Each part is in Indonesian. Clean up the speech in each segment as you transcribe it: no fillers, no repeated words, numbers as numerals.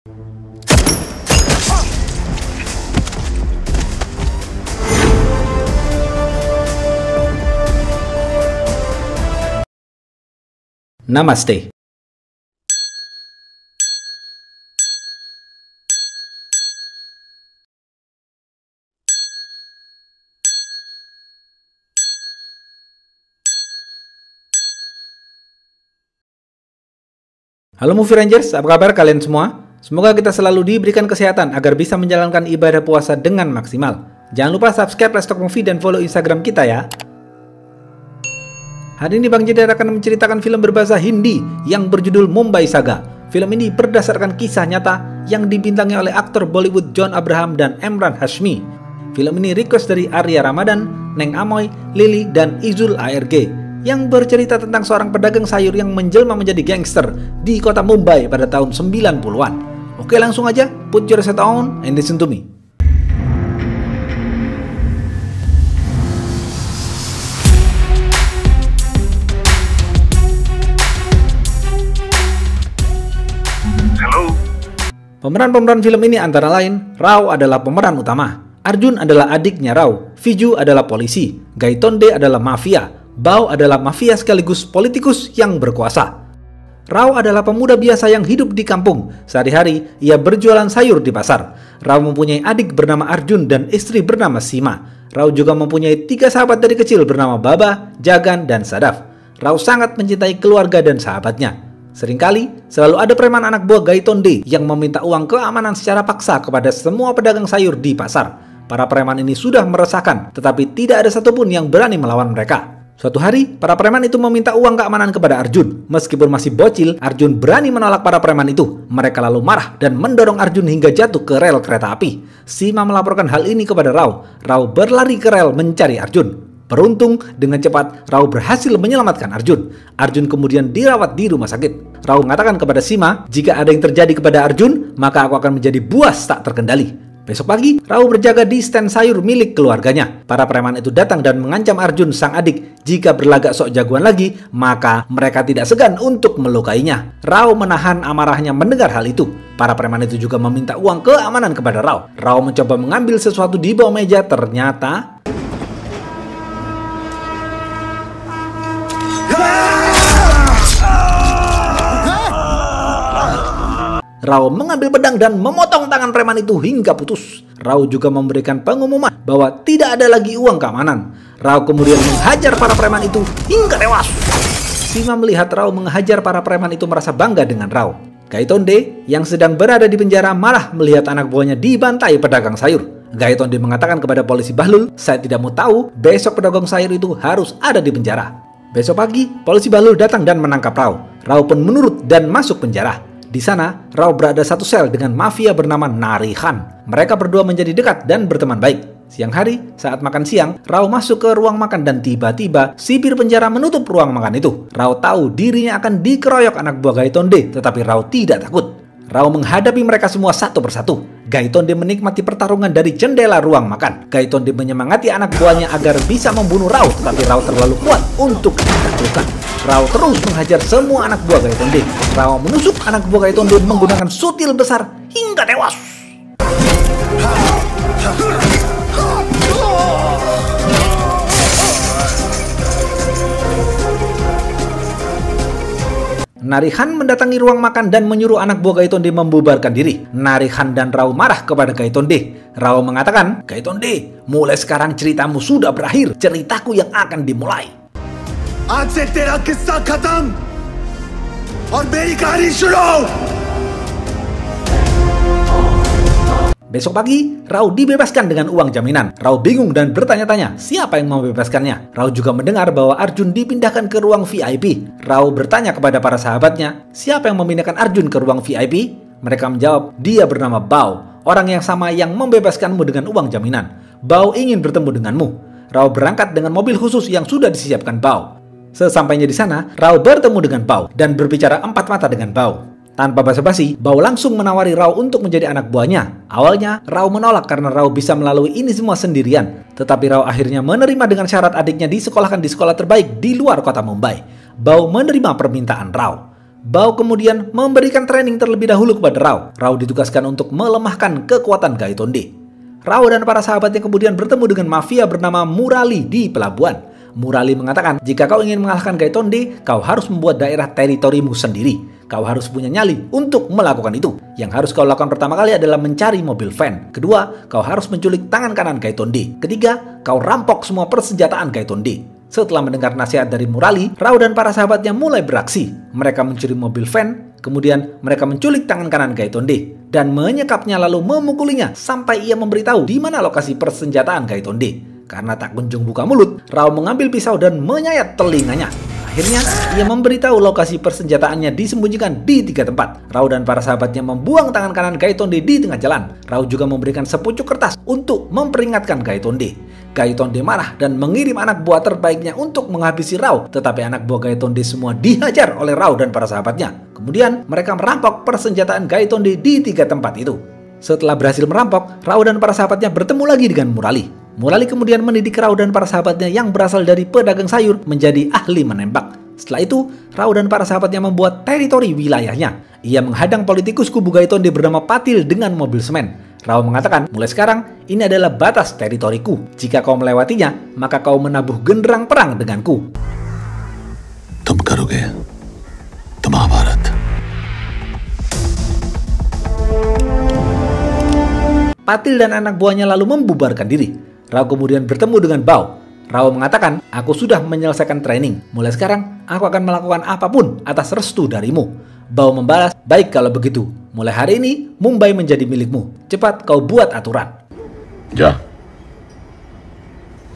Namaste. Halo Movie Rangers, apa kabar kalian semua? Semoga kita selalu diberikan kesehatan agar bisa menjalankan ibadah puasa dengan maksimal. Jangan lupa subscribe Let's Talk Movie dan follow Instagram kita ya. Hari ini Bang Jedar akan menceritakan film berbahasa Hindi yang berjudul Mumbai Saga. Film ini berdasarkan kisah nyata yang dibintangi oleh aktor Bollywood John Abraham dan Emran Hashmi. Film ini request dari Arya Ramadan, Neng Amoy, Lily, dan Izul ARG yang bercerita tentang seorang pedagang sayur yang menjelma menjadi gangster di kota Mumbai pada tahun 90-an. Oke, langsung aja, put your set on and listen to me. Pemeran-pemeran film ini antara lain, Rao adalah pemeran utama, Arjun adalah adiknya Rao, Viju adalah polisi, Gaitonde adalah mafia, Bao adalah mafia sekaligus politikus yang berkuasa. Rao adalah pemuda biasa yang hidup di kampung. Sehari-hari ia berjualan sayur di pasar. Rao mempunyai adik bernama Arjun dan istri bernama Sima. Rao juga mempunyai 3 sahabat dari kecil bernama Baba, Jagan, dan Sadaf. Rao sangat mencintai keluarga dan sahabatnya. Seringkali selalu ada preman anak buah Gaitonde yang meminta uang keamanan secara paksa kepada semua pedagang sayur di pasar. Para preman ini sudah meresahkan, tetapi tidak ada satupun yang berani melawan mereka. Suatu hari, para preman itu meminta uang keamanan kepada Arjun. Meskipun masih bocil, Arjun berani menolak para preman itu. Mereka lalu marah dan mendorong Arjun hingga jatuh ke rel kereta api. Sima melaporkan hal ini kepada Rao. Rao berlari ke rel mencari Arjun. Beruntung, dengan cepat, Rao berhasil menyelamatkan Arjun. Arjun kemudian dirawat di rumah sakit. Rao mengatakan kepada Sima, jika ada yang terjadi kepada Arjun, maka aku akan menjadi buas tak terkendali. Besok pagi, Rao berjaga di stand sayur milik keluarganya. Para preman itu datang dan mengancam Arjun sang adik. Jika berlagak sok jagoan lagi, maka mereka tidak segan untuk melukainya. Rao menahan amarahnya mendengar hal itu. Para preman itu juga meminta uang keamanan kepada Rao. Rao mencoba mengambil sesuatu di bawah meja, ternyata Rao mengambil pedang dan memotong tangan preman itu hingga putus. Rao juga memberikan pengumuman bahwa tidak ada lagi uang keamanan. Rao kemudian menghajar para preman itu hingga tewas. Sima melihat Rao menghajar para preman itu merasa bangga dengan Rao. Gaitonde yang sedang berada di penjara malah melihat anak buahnya dibantai pedagang sayur. Gaitonde mengatakan kepada polisi Bahlul, saya tidak mau tahu, besok pedagang sayur itu harus ada di penjara. Besok pagi, polisi Bahlul datang dan menangkap Rao. Rao pun menurut dan masuk penjara. Di sana, Rao berada satu sel dengan mafia bernama Narihan. Mereka berdua menjadi dekat dan berteman baik. Siang hari, saat makan siang, Rao masuk ke ruang makan dan tiba-tiba sipir penjara menutup ruang makan itu. Rao tahu dirinya akan dikeroyok anak buah Gaitonde, tetapi Rao tidak takut. Rao menghadapi mereka semua satu persatu. Gaitonde menikmati pertarungan dari jendela ruang makan. Gaitonde menyemangati anak buahnya agar bisa membunuh Rao, tetapi Rao terlalu kuat untuk ditaklukkan. Rao terus menghajar semua anak buah Gaitonde. Rao menusuk anak buah Gaitonde menggunakan sutil besar hingga tewas. Narihan mendatangi ruang makan dan menyuruh anak buah Gaitonde membubarkan diri. Narihan dan Rao marah kepada Gaitonde. Rao mengatakan, Gaitonde, mulai sekarang ceritamu sudah berakhir. Ceritaku yang akan dimulai. आज से तेरा किस्सा खत्म और मेरी कहानी शुरू. Besok pagi, Rao dibebaskan dengan uang jaminan. Rao bingung dan bertanya-tanya siapa yang membebaskannya. Rao juga mendengar bahwa Arjun dipindahkan ke ruang VIP. Rao bertanya kepada para sahabatnya, siapa yang memindahkan Arjun ke ruang VIP? Mereka menjawab, dia bernama Bao, orang yang sama yang membebaskanmu dengan uang jaminan. Bao ingin bertemu denganmu. Rao berangkat dengan mobil khusus yang sudah disiapkan Bao. Sesampainya di sana, Rao bertemu dengan Bao dan berbicara empat mata dengan Bao. Tanpa basa-basi, Bao langsung menawari Rao untuk menjadi anak buahnya. Awalnya, Rao menolak karena Rao bisa melalui ini semua sendirian. Tetapi Rao akhirnya menerima dengan syarat adiknya disekolahkan di sekolah terbaik di luar kota Mumbai. Bao menerima permintaan Rao. Bao kemudian memberikan training terlebih dahulu kepada Rao. Rao ditugaskan untuk melemahkan kekuatan Gaitonde. Rao dan para sahabatnya kemudian bertemu dengan mafia bernama Murali di pelabuhan. Murali mengatakan, jika kau ingin mengalahkan Gaitonde, kau harus membuat daerah teritorimu sendiri. Kau harus punya nyali untuk melakukan itu. Yang harus kau lakukan pertama kali adalah mencari mobil van. Kedua, kau harus menculik tangan kanan Gaitonde. Ketiga, kau rampok semua persenjataan Gaitonde. Setelah mendengar nasihat dari Murali, Rao dan para sahabatnya mulai beraksi. Mereka mencuri mobil van, kemudian mereka menculik tangan kanan Gaitonde dan menyekapnya lalu memukulinya sampai ia memberitahu di mana lokasi persenjataan Gaitonde. Karena tak kunjung buka mulut, Rao mengambil pisau dan menyayat telinganya. Akhirnya, ia memberitahu lokasi persenjataannya disembunyikan di 3 tempat. Rao dan para sahabatnya membuang tangan kanan Gaitonde di tengah jalan. Rao juga memberikan sepucuk kertas untuk memperingatkan Gaitonde. Gaitonde marah dan mengirim anak buah terbaiknya untuk menghabisi Rao. Tetapi anak buah Gaitonde semua dihajar oleh Rao dan para sahabatnya. Kemudian, mereka merampok persenjataan Gaitonde di 3 tempat itu. Setelah berhasil merampok, Rao dan para sahabatnya bertemu lagi dengan Murali. Murali kemudian mendidik Rao dan para sahabatnya yang berasal dari pedagang sayur menjadi ahli menembak. Setelah itu, Rao dan para sahabatnya membuat teritori wilayahnya. Ia menghadang politikus kubu Gaitonde bernama Patil dengan mobil semen. Rao mengatakan, mulai sekarang, ini adalah batas teritoriku. Jika kau melewatinya, maka kau menabuh genderang perang denganku. Tum karoge, tum Mahabharat. Patil dan anak buahnya lalu membubarkan diri. Rao kemudian bertemu dengan Bao. Rao mengatakan, aku sudah menyelesaikan training. Mulai sekarang, aku akan melakukan apapun atas restu darimu. Bao membalas, baik kalau begitu. Mulai hari ini, Mumbai menjadi milikmu. Cepat kau buat aturan. Ja.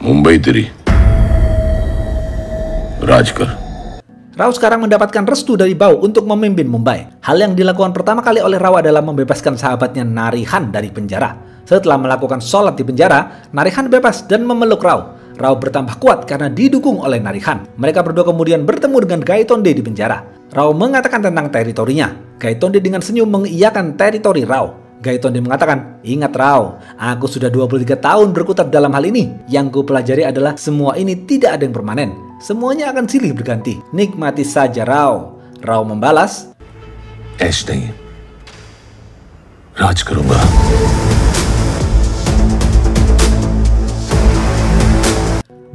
Mumbai teri. Rajkar. Rao sekarang mendapatkan restu dari Bao untuk memimpin Mumbai. Hal yang dilakukan pertama kali oleh Rao adalah membebaskan sahabatnya Narihan dari penjara. Setelah melakukan sholat di penjara, Narihan bebas dan memeluk Rao. Rao bertambah kuat karena didukung oleh Narihan. Mereka berdua kemudian bertemu dengan Gaitonde di penjara. Rao mengatakan tentang teritorinya. Gaitonde dengan senyum mengiyakan teritori Rao. Gaitonde mengatakan, ingat Rao, aku sudah 23 tahun berkutat dalam hal ini. Yang ku pelajari adalah semua ini tidak ada yang permanen. Semuanya akan silih berganti. Nikmati saja Rao. Rao membalas, Nahi. Raj karunga.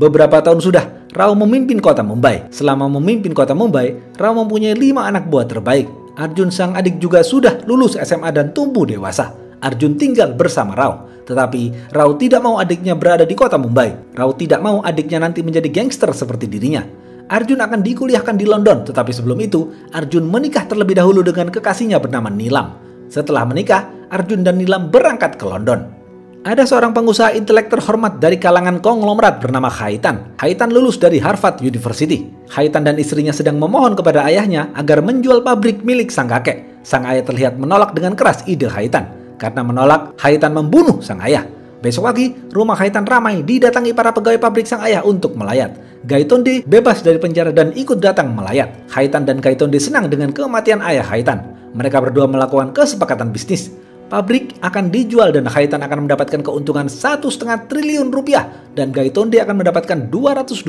Beberapa tahun sudah, Rao memimpin kota Mumbai. Selama memimpin kota Mumbai, Rao mempunyai 5 anak buah terbaik. Arjun sang adik juga sudah lulus SMA dan tumbuh dewasa. Arjun tinggal bersama Rao. Tetapi Rao tidak mau adiknya berada di kota Mumbai. Rao tidak mau adiknya nanti menjadi gangster seperti dirinya. Arjun akan dikuliahkan di London, tetapi sebelum itu, Arjun menikah terlebih dahulu dengan kekasihnya bernama Nilam. Setelah menikah, Arjun dan Nilam berangkat ke London. Ada seorang pengusaha intelek terhormat dari kalangan konglomerat bernama Khaitan. Khaitan lulus dari Harvard University. Khaitan dan istrinya sedang memohon kepada ayahnya agar menjual pabrik milik sang kakek. Sang ayah terlihat menolak dengan keras ide Khaitan. Karena menolak, Khaitan membunuh sang ayah. Besok pagi, rumah Khaitan ramai didatangi para pegawai pabrik sang ayah untuk melayat. Gaitonde bebas dari penjara dan ikut datang melayat. Khaitan dan Gaitonde senang dengan kematian ayah Khaitan. Mereka berdua melakukan kesepakatan bisnis. Pabrik akan dijual dan Khaitan akan mendapatkan keuntungan 1,5 triliun rupiah dan Gaitonde akan mendapatkan 225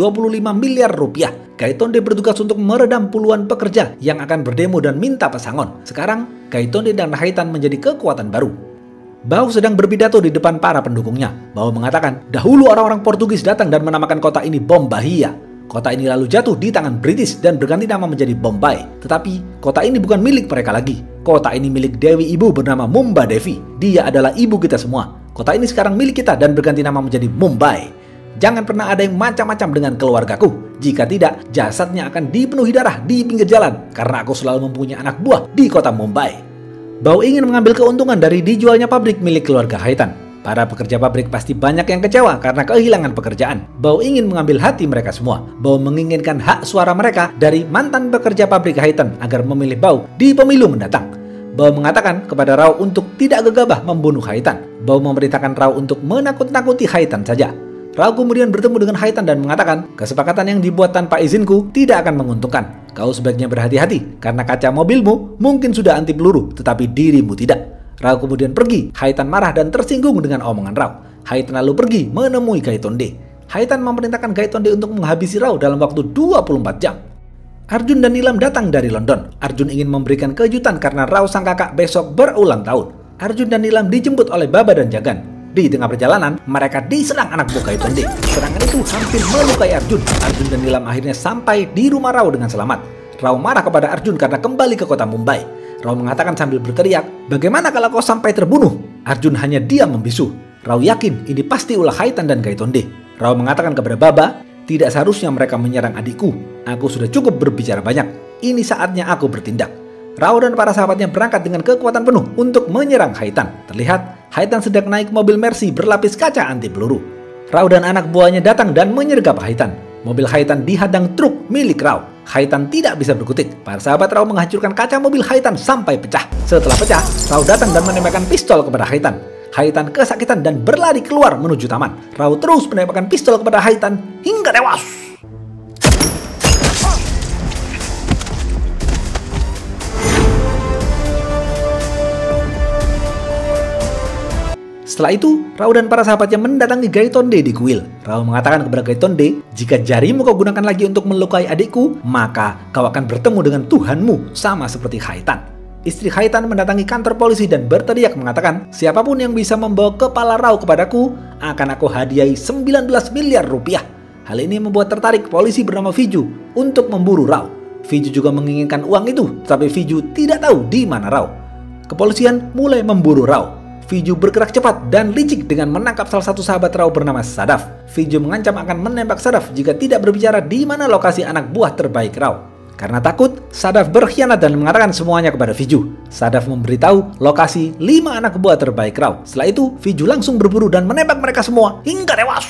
miliar rupiah. Gaitonde bertugas untuk meredam puluhan pekerja yang akan berdemo dan minta pesangon. Sekarang, Gaitonde dan Khaitan menjadi kekuatan baru. Bao sedang berpidato di depan para pendukungnya. Bao mengatakan, dahulu orang-orang Portugis datang dan menamakan kota ini Bombahia. Kota ini lalu jatuh di tangan British dan berganti nama menjadi Bombay. Tetapi, kota ini bukan milik mereka lagi. Kota ini milik Dewi Ibu bernama Mumba Devi. Dia adalah ibu kita semua. Kota ini sekarang milik kita dan berganti nama menjadi Mumbai. Jangan pernah ada yang macam-macam dengan keluargaku. Jika tidak, jasadnya akan dipenuhi darah di pinggir jalan. Karena aku selalu mempunyai anak buah di kota Mumbai. Bao ingin mengambil keuntungan dari dijualnya pabrik milik keluarga Khaitan. Para pekerja pabrik pasti banyak yang kecewa karena kehilangan pekerjaan. Bao ingin mengambil hati mereka semua. Bao menginginkan hak suara mereka dari mantan pekerja pabrik Khaitan agar memilih Bao di pemilu mendatang. Bao mengatakan kepada Rao untuk tidak gegabah membunuh Khaitan. Bao memerintahkan Rao untuk menakut-nakuti Khaitan saja. Rao kemudian bertemu dengan Khaitan dan mengatakan, kesepakatan yang dibuat tanpa izinku tidak akan menguntungkan. Kau sebaiknya berhati-hati karena kaca mobilmu mungkin sudah anti peluru, tetapi dirimu tidak. Rao kemudian pergi. Khaitan marah dan tersinggung dengan omongan Rao. Khaitan lalu pergi menemui Gaitonde. Khaitan memerintahkan Gaitonde untuk menghabisi Rao dalam waktu 24 jam. Arjun dan Nilam datang dari London. Arjun ingin memberikan kejutan karena Rao sang kakak besok berulang tahun. Arjun dan Nilam dijemput oleh Baba dan Jagan. Di tengah perjalanan, mereka diserang anak buah Gaitonde. Serangan itu hampir melukai Arjun. Arjun dan Nilam akhirnya sampai di rumah Rao dengan selamat. Rao marah kepada Arjun karena kembali ke kota Mumbai. Rao mengatakan sambil berteriak, "Bagaimana kalau kau sampai terbunuh?" Arjun hanya diam membisu. Rao yakin ini pasti ulah Khaitan dan Gaitonde. Rao mengatakan kepada Baba, "Tidak seharusnya mereka menyerang adikku. Aku sudah cukup berbicara banyak. Ini saatnya aku bertindak." Rao dan para sahabatnya berangkat dengan kekuatan penuh untuk menyerang Khaitan. Terlihat, Khaitan sedang naik mobil Mercy berlapis kaca anti peluru. Rao dan anak buahnya datang dan menyergap Khaitan. Mobil Khaitan dihadang truk milik Rao. Khaitan tidak bisa berkutik. Para sahabat Rao menghancurkan kaca mobil Khaitan sampai pecah. Setelah pecah, Rao datang dan menembakkan pistol kepada Khaitan. Khaitan kesakitan dan berlari keluar menuju taman. Rao terus menembakkan pistol kepada Khaitan hingga tewas. Setelah itu, Rao dan para sahabatnya mendatangi Gaitonde di kuil. Rao mengatakan kepada Gaitonde, "Jika jarimu kau gunakan lagi untuk melukai adikku, maka kau akan bertemu dengan Tuhanmu, sama seperti Khaitan." Istri Khaitan mendatangi kantor polisi dan berteriak mengatakan, "Siapapun yang bisa membawa kepala Rao kepadaku, akan aku hadiahi 19 miliar rupiah." Hal ini membuat tertarik polisi bernama Viju untuk memburu Rao. Viju juga menginginkan uang itu, tapi Viju tidak tahu di mana Rao. Kepolisian mulai memburu Rao. Viju bergerak cepat dan licik dengan menangkap salah satu sahabat Rao bernama Sadaf. Viju mengancam akan menembak Sadaf jika tidak berbicara di mana lokasi anak buah terbaik Rao. Karena takut, Sadaf berkhianat dan mengatakan semuanya kepada Viju. Sadaf memberitahu lokasi 5 anak buah terbaik Rao. Setelah itu, Viju langsung berburu dan menembak mereka semua hingga tewas.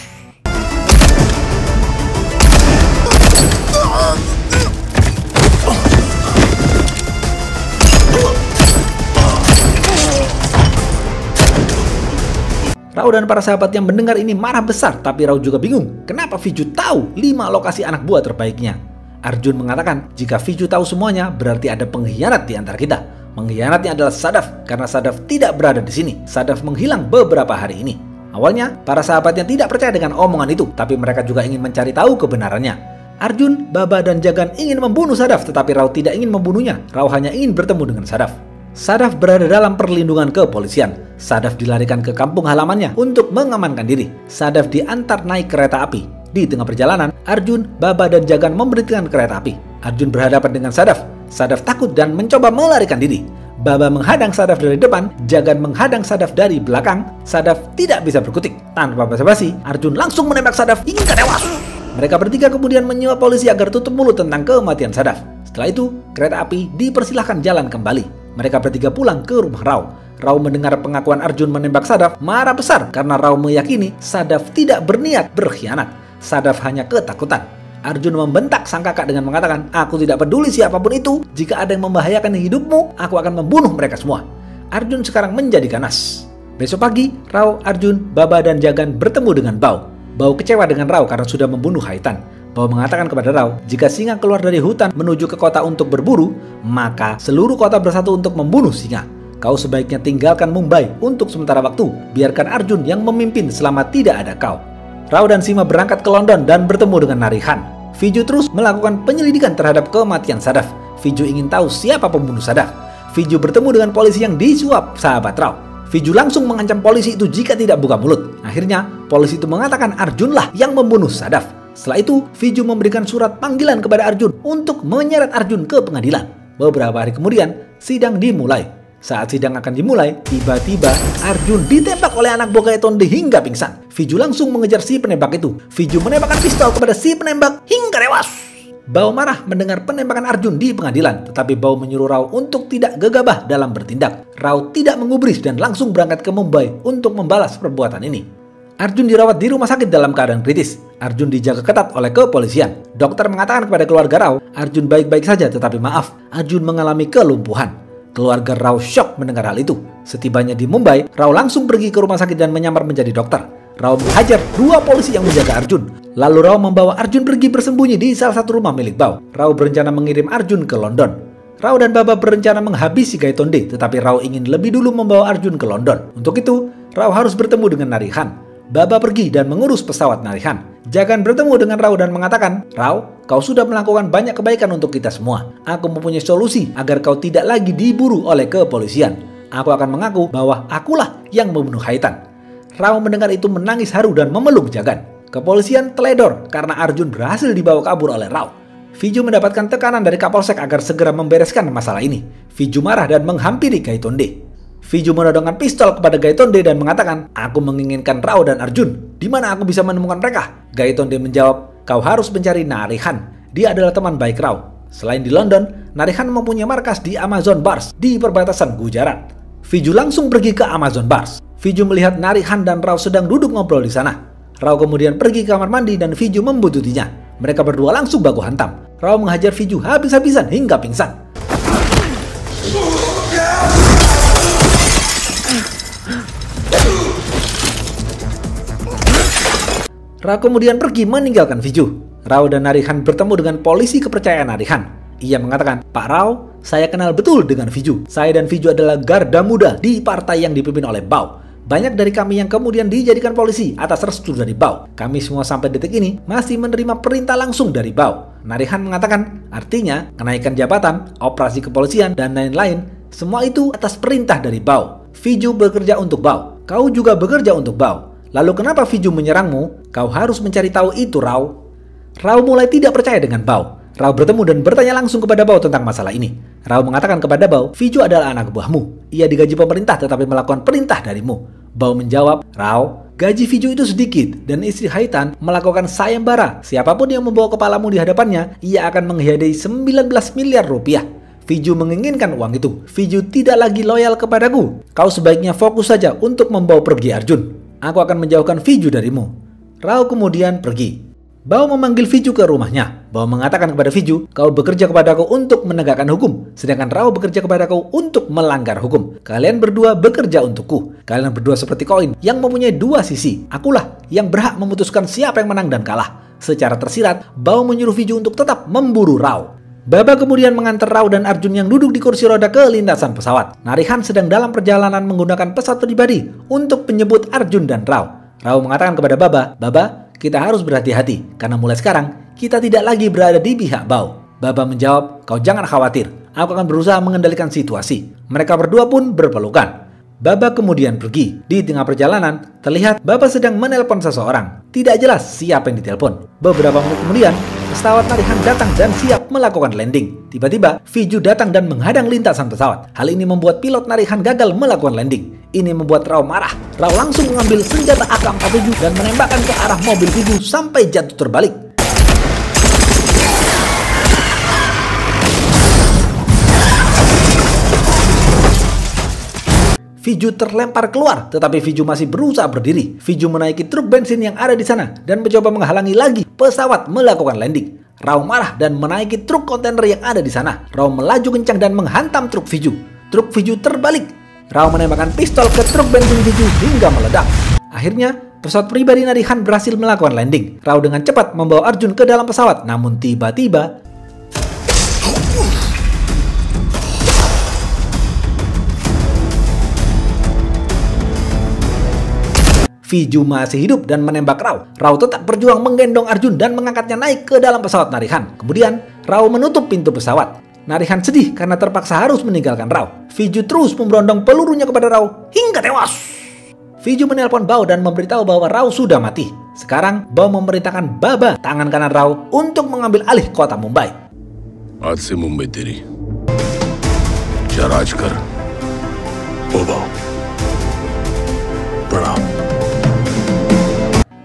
Rao dan para sahabatnya mendengar ini marah besar, tapi Rao juga bingung kenapa Viju tahu 5 lokasi anak buah terbaiknya. Arjun mengatakan jika Viju tahu semuanya berarti ada pengkhianat di antara kita. Pengkhianatnya adalah Sadaf, karena Sadaf tidak berada di sini. Sadaf menghilang beberapa hari ini. Awalnya, para sahabatnya tidak percaya dengan omongan itu, tapi mereka juga ingin mencari tahu kebenarannya. Arjun, Baba, dan Jagan ingin membunuh Sadaf, tetapi Rao tidak ingin membunuhnya. Rao hanya ingin bertemu dengan Sadaf. Sadaf berada dalam perlindungan kepolisian. Sadaf dilarikan ke kampung halamannya untuk mengamankan diri. Sadaf diantar naik kereta api. Di tengah perjalanan, Arjun, Baba, dan Jagan memberhentikan kereta api. Arjun berhadapan dengan Sadaf. Sadaf takut dan mencoba melarikan diri. Baba menghadang Sadaf dari depan, Jagan menghadang Sadaf dari belakang. Sadaf tidak bisa berkutik. Tanpa basa-basi, Arjun langsung menembak Sadaf hingga tewas. Mereka bertiga kemudian menyuap polisi agar tutup mulut tentang kematian Sadaf. Setelah itu, kereta api dipersilahkan jalan kembali. Mereka bertiga pulang ke rumah Rao. Rao mendengar pengakuan Arjun menembak Sadaf, marah besar karena Rao meyakini Sadaf tidak berniat berkhianat. Sadaf hanya ketakutan. Arjun membentak sang kakak dengan mengatakan, "Aku tidak peduli siapapun itu, jika ada yang membahayakan hidupmu, aku akan membunuh mereka semua." Arjun sekarang menjadi ganas. Besok pagi, Rao, Arjun, Baba, dan Jagan bertemu dengan Bao. Bao kecewa dengan Rao karena sudah membunuh Khaitan. Bao mengatakan kepada Rao, jika singa keluar dari hutan menuju ke kota untuk berburu, maka seluruh kota bersatu untuk membunuh singa. Kau sebaiknya tinggalkan Mumbai untuk sementara waktu. Biarkan Arjun yang memimpin selama tidak ada kau. Rao dan Sima berangkat ke London dan bertemu dengan Narihan. Viju terus melakukan penyelidikan terhadap kematian Sadaf. Viju ingin tahu siapa pembunuh Sadaf. Viju bertemu dengan polisi yang disuap sahabat Rao. Viju langsung mengancam polisi itu jika tidak buka mulut. Akhirnya, polisi itu mengatakan Arjunlah yang membunuh Sadaf. Setelah itu, Viju memberikan surat panggilan kepada Arjun untuk menyeret Arjun ke pengadilan. Beberapa hari kemudian, sidang dimulai. Saat sidang akan dimulai, tiba-tiba Arjun ditembak oleh anak buah Gaitonde hingga pingsan. Viju langsung mengejar si penembak itu. Viju menembakkan pistol kepada si penembak hingga tewas. Bao marah mendengar penembakan Arjun di pengadilan, tetapi Bao menyuruh Rao untuk tidak gegabah dalam bertindak. Rao tidak mengubris dan langsung berangkat ke Mumbai untuk membalas perbuatan ini. Arjun dirawat di rumah sakit dalam keadaan kritis. Arjun dijaga ketat oleh kepolisian. Dokter mengatakan kepada keluarga Rao, Arjun baik-baik saja, tetapi maaf, Arjun mengalami kelumpuhan. Keluarga Rao syok mendengar hal itu. Setibanya di Mumbai, Rao langsung pergi ke rumah sakit dan menyamar menjadi dokter. Rao menghajar 2 polisi yang menjaga Arjun. Lalu Rao membawa Arjun pergi bersembunyi di salah satu rumah milik Bao. Rao berencana mengirim Arjun ke London. Rao dan Baba berencana menghabisi Gaitonde, tetapi Rao ingin lebih dulu membawa Arjun ke London. Untuk itu, Rao harus bertemu dengan Narihan. Baba pergi dan mengurus pesawat Narihan. Jagan bertemu dengan Rao dan mengatakan, "Rao, kau sudah melakukan banyak kebaikan untuk kita semua. Aku mempunyai solusi agar kau tidak lagi diburu oleh kepolisian. Aku akan mengaku bahwa akulah yang membunuh Haitham." Rao mendengar itu menangis haru dan memeluk Jagan. Kepolisian teledor karena Arjun berhasil dibawa kabur oleh Rao. Viju mendapatkan tekanan dari Kapolsek agar segera membereskan masalah ini. Viju marah dan menghampiri Gaitonde. Viju menodongkan pistol kepada Gaitonde dan mengatakan, "Aku menginginkan Rao dan Arjun. Di mana aku bisa menemukan mereka?" Gaitonde menjawab, "Kau harus mencari Narihan. Dia adalah teman baik Rao. Selain di London, Narihan mempunyai markas di Amazon Bars di perbatasan Gujarat." Viju langsung pergi ke Amazon Bars. Viju melihat Narihan dan Rao sedang duduk ngobrol di sana. Rao kemudian pergi ke kamar mandi dan Viju membuntuti-nya. Mereka berdua langsung baku hantam. Rao menghajar Viju habis-habisan hingga pingsan. Rao kemudian pergi meninggalkan Viju. Rao dan Narihan bertemu dengan polisi kepercayaan Narihan. Ia mengatakan, "Pak Rao, saya kenal betul dengan Viju. Saya dan Viju adalah garda muda di partai yang dipimpin oleh Bao. Banyak dari kami yang kemudian dijadikan polisi atas restu dari Bao. Kami semua sampai detik ini masih menerima perintah langsung dari Bao." Narihan mengatakan, artinya kenaikan jabatan, operasi kepolisian, dan lain-lain, semua itu atas perintah dari Bao. Viju bekerja untuk Bao. Kau juga bekerja untuk Bao. Lalu kenapa Viju menyerangmu? Kau harus mencari tahu itu, Rao. Rao mulai tidak percaya dengan Bao. Rao bertemu dan bertanya langsung kepada Bao tentang masalah ini. Rao mengatakan kepada Bao, "Viju adalah anak buahmu. Ia digaji pemerintah tetapi melakukan perintah darimu." Bao menjawab, "Rao, gaji Viju itu sedikit dan istri Haitham melakukan sayembara. Siapapun yang membawa kepalamu di hadapannya, ia akan menghadiahi 19 miliar rupiah. Viju menginginkan uang itu. Viju tidak lagi loyal kepadaku. Kau sebaiknya fokus saja untuk membawa pergi Arjun. Aku akan menjauhkan Viju darimu." Rao kemudian pergi. Bao memanggil Viju ke rumahnya. Bao mengatakan kepada Viju, "Kau bekerja kepadaku untuk menegakkan hukum, sedangkan Rao bekerja kepadaku untuk melanggar hukum. Kalian berdua bekerja untukku. Kalian berdua seperti koin yang mempunyai dua sisi. Akulah yang berhak memutuskan siapa yang menang dan kalah." Secara tersirat, Bao menyuruh Viju untuk tetap memburu Rao. Baba kemudian mengantar Rao dan Arjun yang duduk di kursi roda ke lintasan pesawat. Narihan sedang dalam perjalanan menggunakan pesawat pribadi untuk menjemput Arjun dan Rao. Rao mengatakan kepada Baba, "Baba, kita harus berhati-hati, karena mulai sekarang kita tidak lagi berada di pihak Bao." Baba menjawab, "Kau jangan khawatir, aku akan berusaha mengendalikan situasi." Mereka berdua pun berpelukan. Baba kemudian pergi. Di tengah perjalanan, terlihat Baba sedang menelpon seseorang. Tidak jelas siapa yang ditelepon. Beberapa menit kemudian, pesawat Narihan datang dan siap melakukan landing. Tiba-tiba, Viju datang dan menghadang lintasan pesawat. Hal ini membuat pilot Narihan gagal melakukan landing. Ini membuat Rao marah. Rao langsung mengambil senjata AK-47 dan menembakkan ke arah mobil Viju sampai jatuh terbalik. Viju terlempar keluar, tetapi Viju masih berusaha berdiri. Viju menaiki truk bensin yang ada di sana dan mencoba menghalangi lagi pesawat melakukan landing. Rao marah dan menaiki truk kontainer yang ada di sana. Rao melaju kencang dan menghantam truk Viju. Truk Viju terbalik. Rao menembakkan pistol ke truk bensin Viju hingga meledak. Akhirnya, pesawat pribadi Narihan berhasil melakukan landing. Rao dengan cepat membawa Arjun ke dalam pesawat, namun tiba-tiba Viju masih hidup dan menembak Rao. Rao tetap berjuang menggendong Arjun dan mengangkatnya naik ke dalam pesawat Narihan. Kemudian, Rao menutup pintu pesawat. Narihan sedih karena terpaksa harus meninggalkan Rao. Viju terus memberondong pelurunya kepada Rao hingga tewas. Viju menelpon Bao dan memberitahu bahwa Rao sudah mati. Sekarang, Bao memerintahkan Baba, tangan kanan Rao, untuk mengambil alih kota Mumbai. आज से मुंबई तेरी जा राज कर ओ बाओ प्रणाम.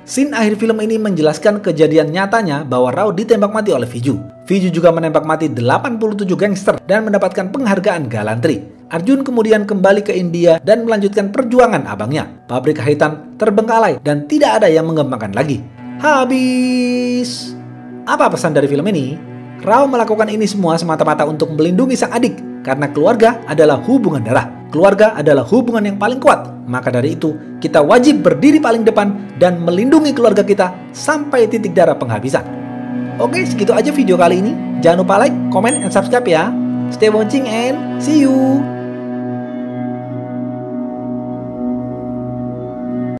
Scene akhir film ini menjelaskan kejadian nyatanya bahwa Rao ditembak mati oleh Viju. Viju juga menembak mati 87 gangster dan mendapatkan penghargaan galantri. Arjun kemudian kembali ke India dan melanjutkan perjuangan abangnya. Pabrik Haitham terbengkalai dan tidak ada yang mengembangkan lagi. Habis. Apa pesan dari film ini? Rao melakukan ini semua semata-mata untuk melindungi sang adik, karena keluarga adalah hubungan darah. Keluarga adalah hubungan yang paling kuat. Maka dari itu, kita wajib berdiri paling depan dan melindungi keluarga kita sampai titik darah penghabisan. Oke, segitu aja video kali ini. Jangan lupa like, comment, and subscribe ya. Stay watching and see you.